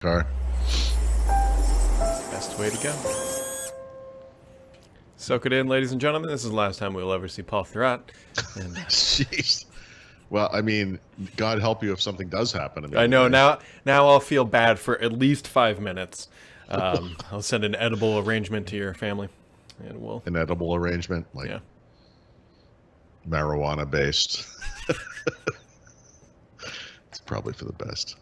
car. Best way to go. Soak it in, ladies and gentlemen. This is the last time we'll ever see Paul Thurrott. And Jeez. Well, I mean, God help you if something does happen. I know now I'll feel bad for at least 5 minutes. I'll send an edible arrangement to your family, and we'll An edible arrangement, like marijuana based. It's probably for the best.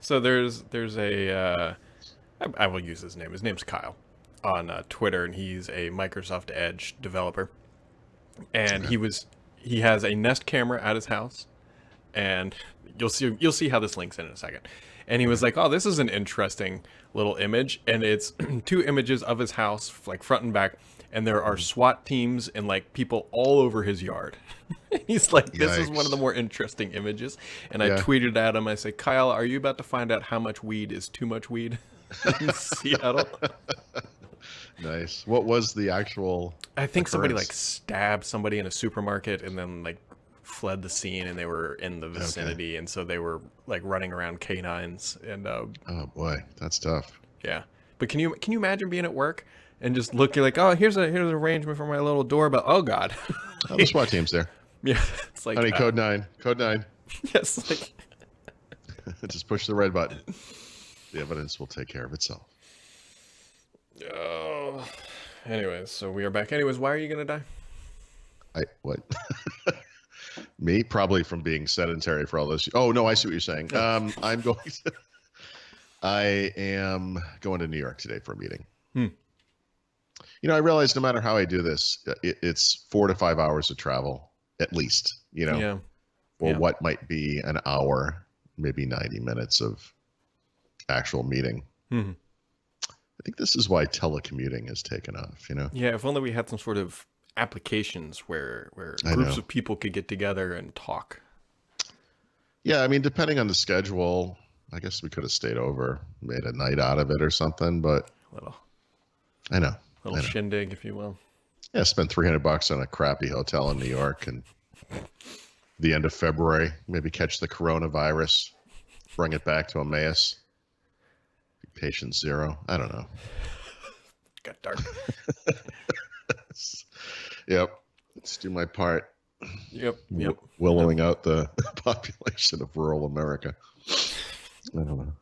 So there's a I will use his name. His name's Kyle on Twitter, and he's a Microsoft Edge developer. And he has a Nest camera at his house, and you'll see how this links in a second. And he was like, "Oh, this is an interesting little image," and it's 2 images of his house, like front and back, and there are SWAT teams and like people all over his yard. He's like, "This is one of the more interesting images." And I tweeted at him. I said, "Kyle, are you about to find out how much weed is too much weed in Seattle?" Nice. What was the actual I think somebody occurrence? like stabbed somebody in a supermarket and then like fled the scene, and they were in the vicinity, and so they were like running around canines and Oh boy, that's tough. yeah. But can you imagine being at work and just looking like, "Oh, here's an arrangement for my little doorbell." Oh God. Oh, the SWAT team's there. Yeah, it's like Honey, code 9. Code 9. yes, like Just push the red button. The evidence will take care of itself. oh. Anyways, so we are back. Anyways, why are you gonna die? What? Me? Probably from being sedentary for all this. Oh no, I see what you're saying. I'm going to, I am going to New York today for a meeting. You know, I realize no matter how I do this, it's 4 to 5 hours of travel, at least, you know, or what might be an hour, maybe 90 minutes of actual meeting. I think this is why telecommuting has taken off, you know? Yeah, if only we had some sort of applications where groups of people could get together and talk. Yeah, I mean, depending on the schedule, I guess we could have stayed over, made a night out of it or something, but I know. Shindig, if you will. Yeah, spend $300 on a crappy hotel in New York, and the end of February, maybe catch the coronavirus, bring it back to Emmaus. Patient 0. I don't know. Got dark. Yep. Let's do my part. Yep. Willowing out the population of rural America. I don't know.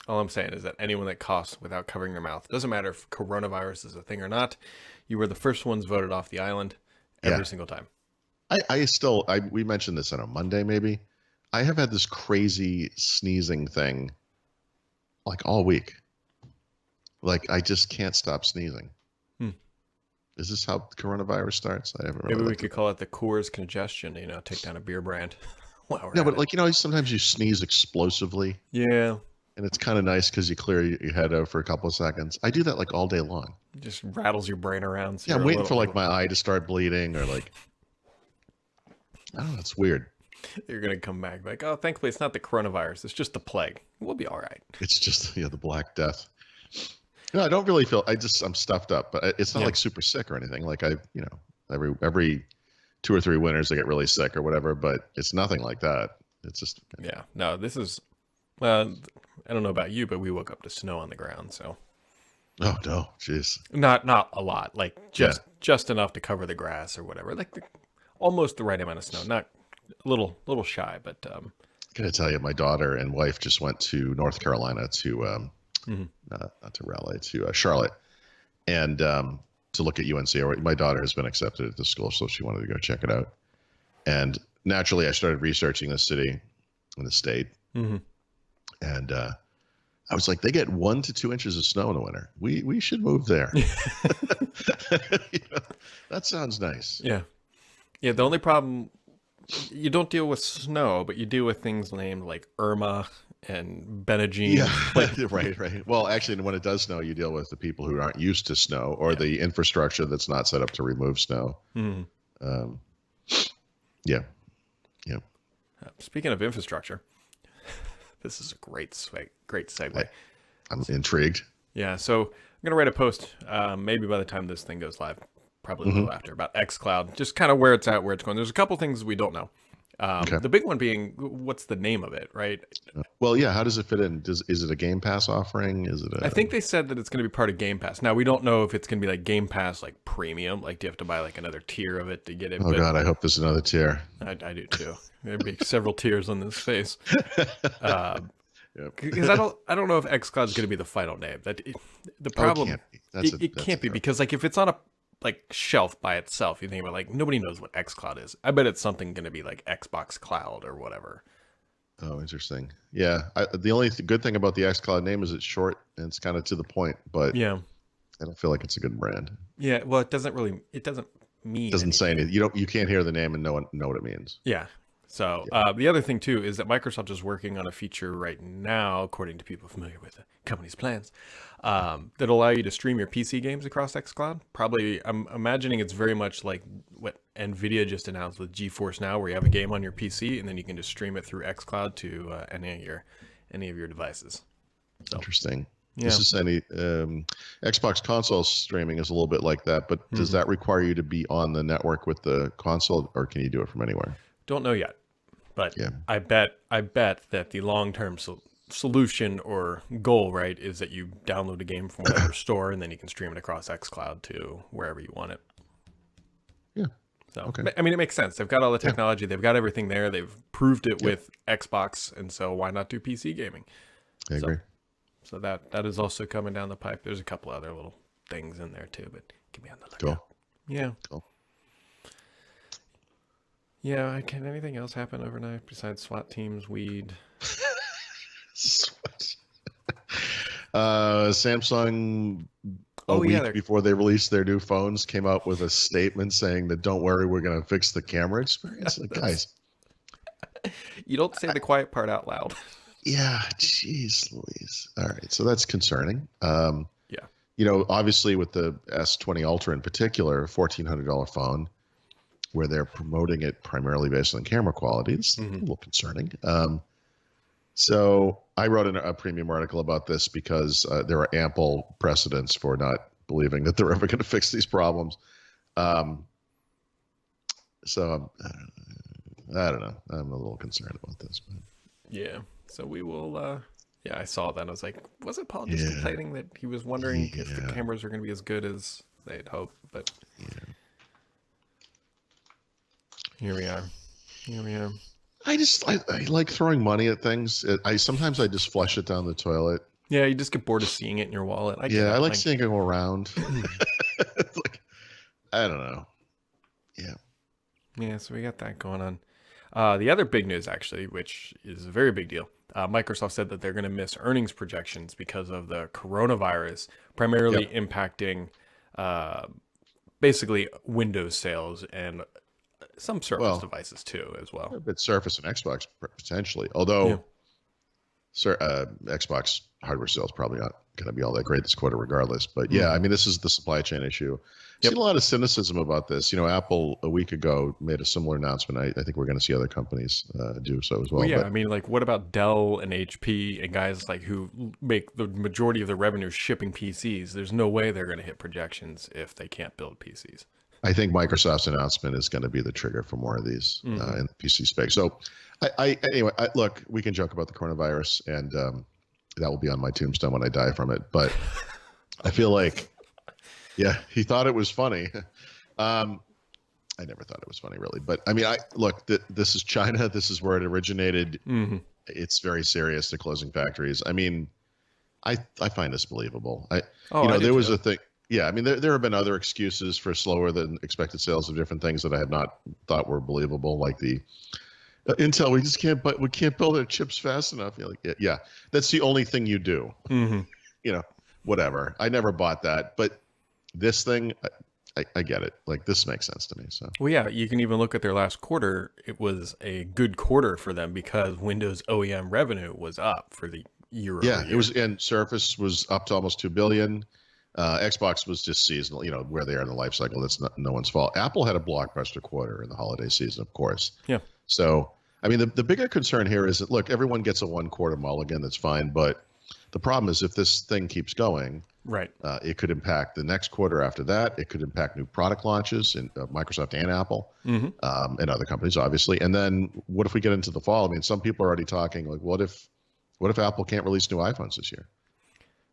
All I'm saying is that anyone that coughs without covering their mouth, doesn't matter if coronavirus is a thing or not, you were the first ones voted off the island every single time. We mentioned this on a Monday, maybe. I have had this crazy sneezing thing like all week. Like I just can't stop sneezing. Is this how coronavirus starts? I haven't really. Maybe we could call it the Coors congestion. You know, take down a beer brand. No, but like, you know, sometimes you sneeze explosively. Yeah. And it's kind of nice because you clear your head out for a couple of seconds. I do that like all day long. It just rattles your brain around. So yeah, I'm waiting for like my eye to start bleeding or like, I don't know, it's weird. You're going to come back like, "Oh, thankfully it's not the coronavirus. It's just the plague. We'll be all right." It's just, the Black Death. No, I don't really feel, I'm stuffed up, but it's not like super sick or anything. Like every 2 or 3 winters I get really sick or whatever, but it's nothing like that. It's just. Yeah, no, this is, I don't know about you, but we woke up to snow on the ground, so. Oh no, jeez. Not a lot, like just enough to cover the grass or whatever. Like almost the right amount of snow, not a little shy, but. I gotta tell you, my daughter and wife just went to North Carolina to, not to Raleigh, to Charlotte, and to look at UNC. My daughter has been accepted at the school, so she wanted to go check it out. And naturally, I started researching the city and the state, and I was like, they get 1 to 2 inches of snow in the winter. We should move there. That sounds nice. Yeah. The only problem, you don't deal with snow, but you deal with things named like Irma and Benadine. Yeah, right. Well, actually, when it does snow, you deal with the people who aren't used to snow or the infrastructure that's not set up to remove snow. Speaking of infrastructure, this is a great segue. I'm intrigued. Yeah, so I'm going to write a post, maybe by the time this thing goes live, probably a little after, about xCloud, just kind of where it's at, where it's going. There's a couple things we don't know. Okay. The big one being, what's the name of it, right? Well, yeah. How does it fit in? Is it a Game Pass offering? Is it a? I think they said that it's going to be part of Game Pass. Now we don't know if it's going to be like Game Pass, like premium, like do you have to buy like another tier of it to get it? Oh God, I hope there's another tier. I do too. There'd be several tiers on this face. Yep. Because I don't know if xCloud's going to be the final name. The problem can't be. it can't be because like if it's on a like shelf by itself, you think about like nobody knows what xCloud is. I bet it's something going to be like Xbox Cloud or whatever. Oh, interesting. Yeah. The only good thing about the xCloud name is it's short and it's kind of to the point, but Yeah. I don't feel like it's a good brand. Yeah. Well, it doesn't mean It doesn't say anything. You can't hear the name and know what it means. Yeah. So the other thing too is that Microsoft is working on a feature right now, according to people familiar with the company's plans, that'll allow you to stream your PC games across xCloud. Probably, I'm imagining it's very much like what Nvidia just announced with GeForce Now, where you have a game on your PC and then you can just stream it through xCloud to any of your devices. So, Interesting. yeah. This is any Xbox console streaming is a little bit like that, but does that require you to be on the network with the console, or can you do it from anywhere? Don't know yet, but Yeah. I bet that the long-term solution or goal, right, is that you download a game from whatever store and then you can stream it across xCloud to wherever you want it. Yeah. So, Okay. I mean, it makes sense. They've got all the technology. They've got everything there. They've proved it with Xbox, and so why not do PC gaming? I agree. So that is also coming down the pipe. There's a couple other little things in there too, but keep me on the lookout. Cool. Yeah. Cool. Yeah. Can anything else happen overnight besides SWAT teams, weed? Samsung a week before they released their new phones came out with a statement saying that don't worry, we're going to fix the camera experience. Like, guys, you don't say the quiet part out loud. Yeah, jeez Louise. All right, so that's concerning. Yeah. You know, obviously with the S20 Ultra in particular, $1,400 phone, where they're promoting it primarily based on camera quality, it's a little concerning. So I wrote a premium article about this because there are ample precedents for not believing that they're ever going to fix these problems. So I don't know. I'm a little concerned about this. But. Yeah. So we will. Yeah, I saw that. I was like, wasn't Paul just complaining that he was wondering if the cameras are going to be as good as they'd hoped? But here we are. Here we are. I like throwing money at things. Sometimes I just flush it down the toilet. Yeah, you just get bored of seeing it in your wallet. I like seeing it go around. Like, I don't know. Yeah. Yeah, so we got that going on. The other big news, actually, which is a very big deal, Microsoft said that they're going to miss earnings projections because of the coronavirus, primarily impacting basically Windows sales and some Surface devices too, as well. A bit Surface and Xbox potentially, although Xbox hardware sales probably not going to be all that great this quarter, regardless. But I mean, this is the supply chain issue. I've seen a lot of cynicism about this. You know, Apple a week ago made a similar announcement. I think we're going to see other companies do so as well. Well, I mean, like, what about Dell and HP and guys like who make the majority of their revenue shipping PCs? There's no way they're going to hit projections if they can't build PCs. I think Microsoft's announcement is going to be the trigger for more of these in the PC space. So, anyway, look, we can joke about the coronavirus, and that will be on my tombstone when I die from it. But I feel like, he thought it was funny. I never thought it was funny, really. But I mean, this is China. This is where it originated. It's very serious. They're closing factories. I mean, I find this believable. There was a thing. Yeah, I mean, there have been other excuses for slower than expected sales of different things that I had not thought were believable, like the Intel. We just can't build our chips fast enough. You're like, yeah, that's the only thing you do. You know, whatever. I never bought that, but this thing, I get it. Like, this makes sense to me. So, well, yeah, you can even look at their last quarter. It was a good quarter for them because Windows OEM revenue was up for the year. Yeah, it was, and Surface was up to almost $2 billion. Xbox was just seasonal, you know, where they are in the life cycle. That's no one's fault. Apple had a blockbuster quarter in the holiday season, of course. Yeah. So, I mean, the bigger concern here is that, look, everyone gets a 1 quarter mulligan. That's fine. But the problem is if this thing keeps going, Right. It could impact the next quarter after that. It could impact new product launches in Microsoft and Apple, and other companies, obviously. And then what if we get into the fall? I mean, some people are already talking like, what if Apple can't release new iPhones this year?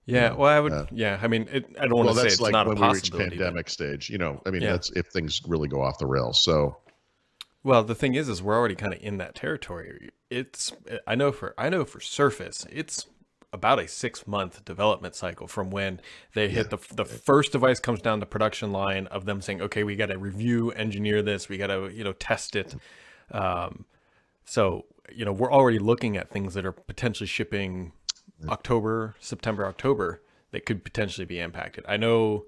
Yeah. know, Well, I would. uh, Yeah. I mean, I don't want well, to say that's it's like not a when we reach possibility. pandemic stage. I mean, Yeah. that's if things really go off the rails. So Well, the thing is we're already kind of in that territory. I know for Surface, it's about a 6-month development cycle from when they hit the first device comes down the production line of them saying, okay, we got to review, engineer this, we got to test it. So we're already looking at things that are potentially shipping September, October that could potentially be impacted. I know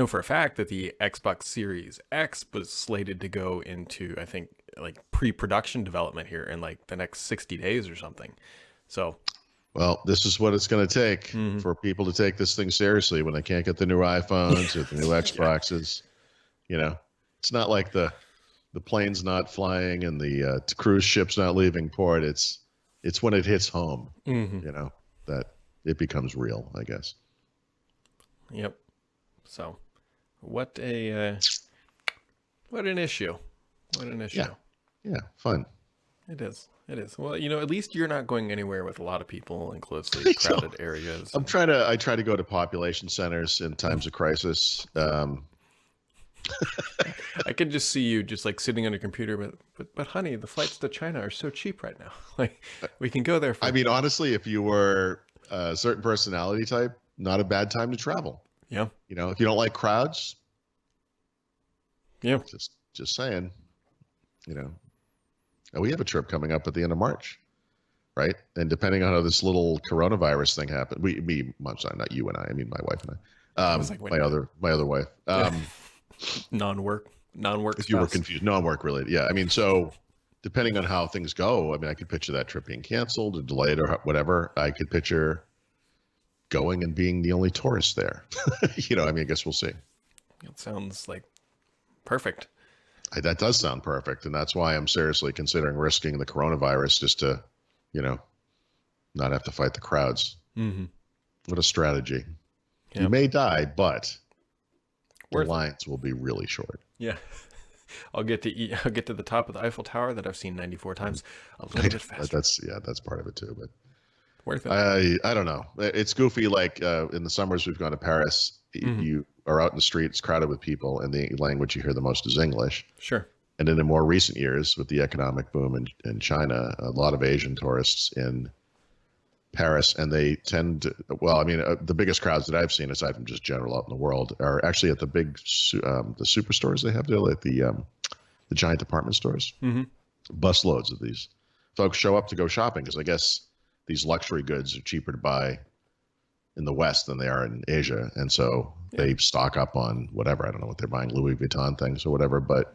for a fact that the Xbox Series X was slated to go into, I think, like pre-production development here in like the next 60 days or something. So, well, this is what it's going to take for people to take this thing seriously when they can't get the new iPhones or the new Xboxes. It's not like the plane's not flying and the cruise ship's not leaving port. It's when it hits home, that it becomes real, I guess. Yep. So, what an issue. What an issue. Yeah, fun. It is. Well, at least you're not going anywhere with a lot of people in closely crowded areas. I try to go to population centers in times of crisis. I can just see you just like sitting on a computer, but honey, the flights to China are so cheap right now. Like we can go there. I mean, honestly, if you were a certain personality type, not a bad time to travel. Yeah. If you don't like crowds. Yeah. Just saying. We have a trip coming up at the end of March, right? And depending on how this little coronavirus thing happened, I'm sorry, not you and I mean my wife and I, my other wife, non-work. If you were confused, non-work related. Yeah. I mean, so depending on how things go, I mean, I could picture that trip being canceled or delayed or whatever. I could picture going and being the only tourist there. I mean, I guess we'll see. It sounds like perfect. That does sound perfect, and that's why I'm seriously considering risking the coronavirus just to, not have to fight the crowds. Mm-hmm. What a strategy. Yep. You may die, but the Worth lines will be really short. Yeah. I'll get to the top of the Eiffel Tower that I've seen 94 times a little bit faster. That's part of it too, but worth it. I don't know. It's goofy. Like in the summers we've gone to Paris, you are out in the streets crowded with people, and the language you hear the most is English. Sure. And then in more recent years, with the economic boom in China, a lot of Asian tourists in Paris, and they tend to, the biggest crowds that I've seen, aside from just general out in the world, are actually at the big, the superstores they have there, like the giant department stores. Mm-hmm. Busloads of these folks show up to go shopping because I guess these luxury goods are cheaper to buy in the West than they are in Asia. And so they stock up on whatever. I don't know what they're buying, Louis Vuitton things or whatever, but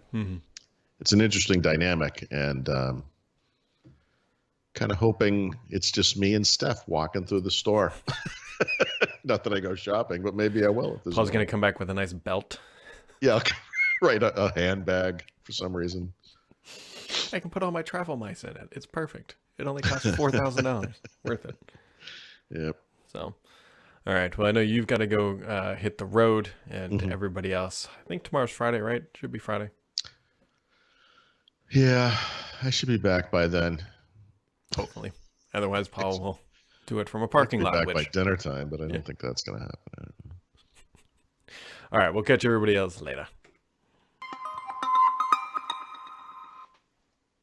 it's an interesting dynamic, and kind of hoping it's just me and Steph walking through the store. Not that I go shopping, but maybe I will. Paul's going to come back with a nice belt. Yeah, right. A handbag for some reason. I can put all my travel mice in it. It's perfect. It only costs $4,000. Worth it. Yep. So, all right. Well, I know you've got to go hit the road, and everybody else. I think tomorrow's Friday, right? Should be Friday. Yeah, I should be back by then. Hopefully. Otherwise, Paul will do it from a parking lot. Back by dinner time, but I don't think that's going to happen. All right. We'll catch everybody else later.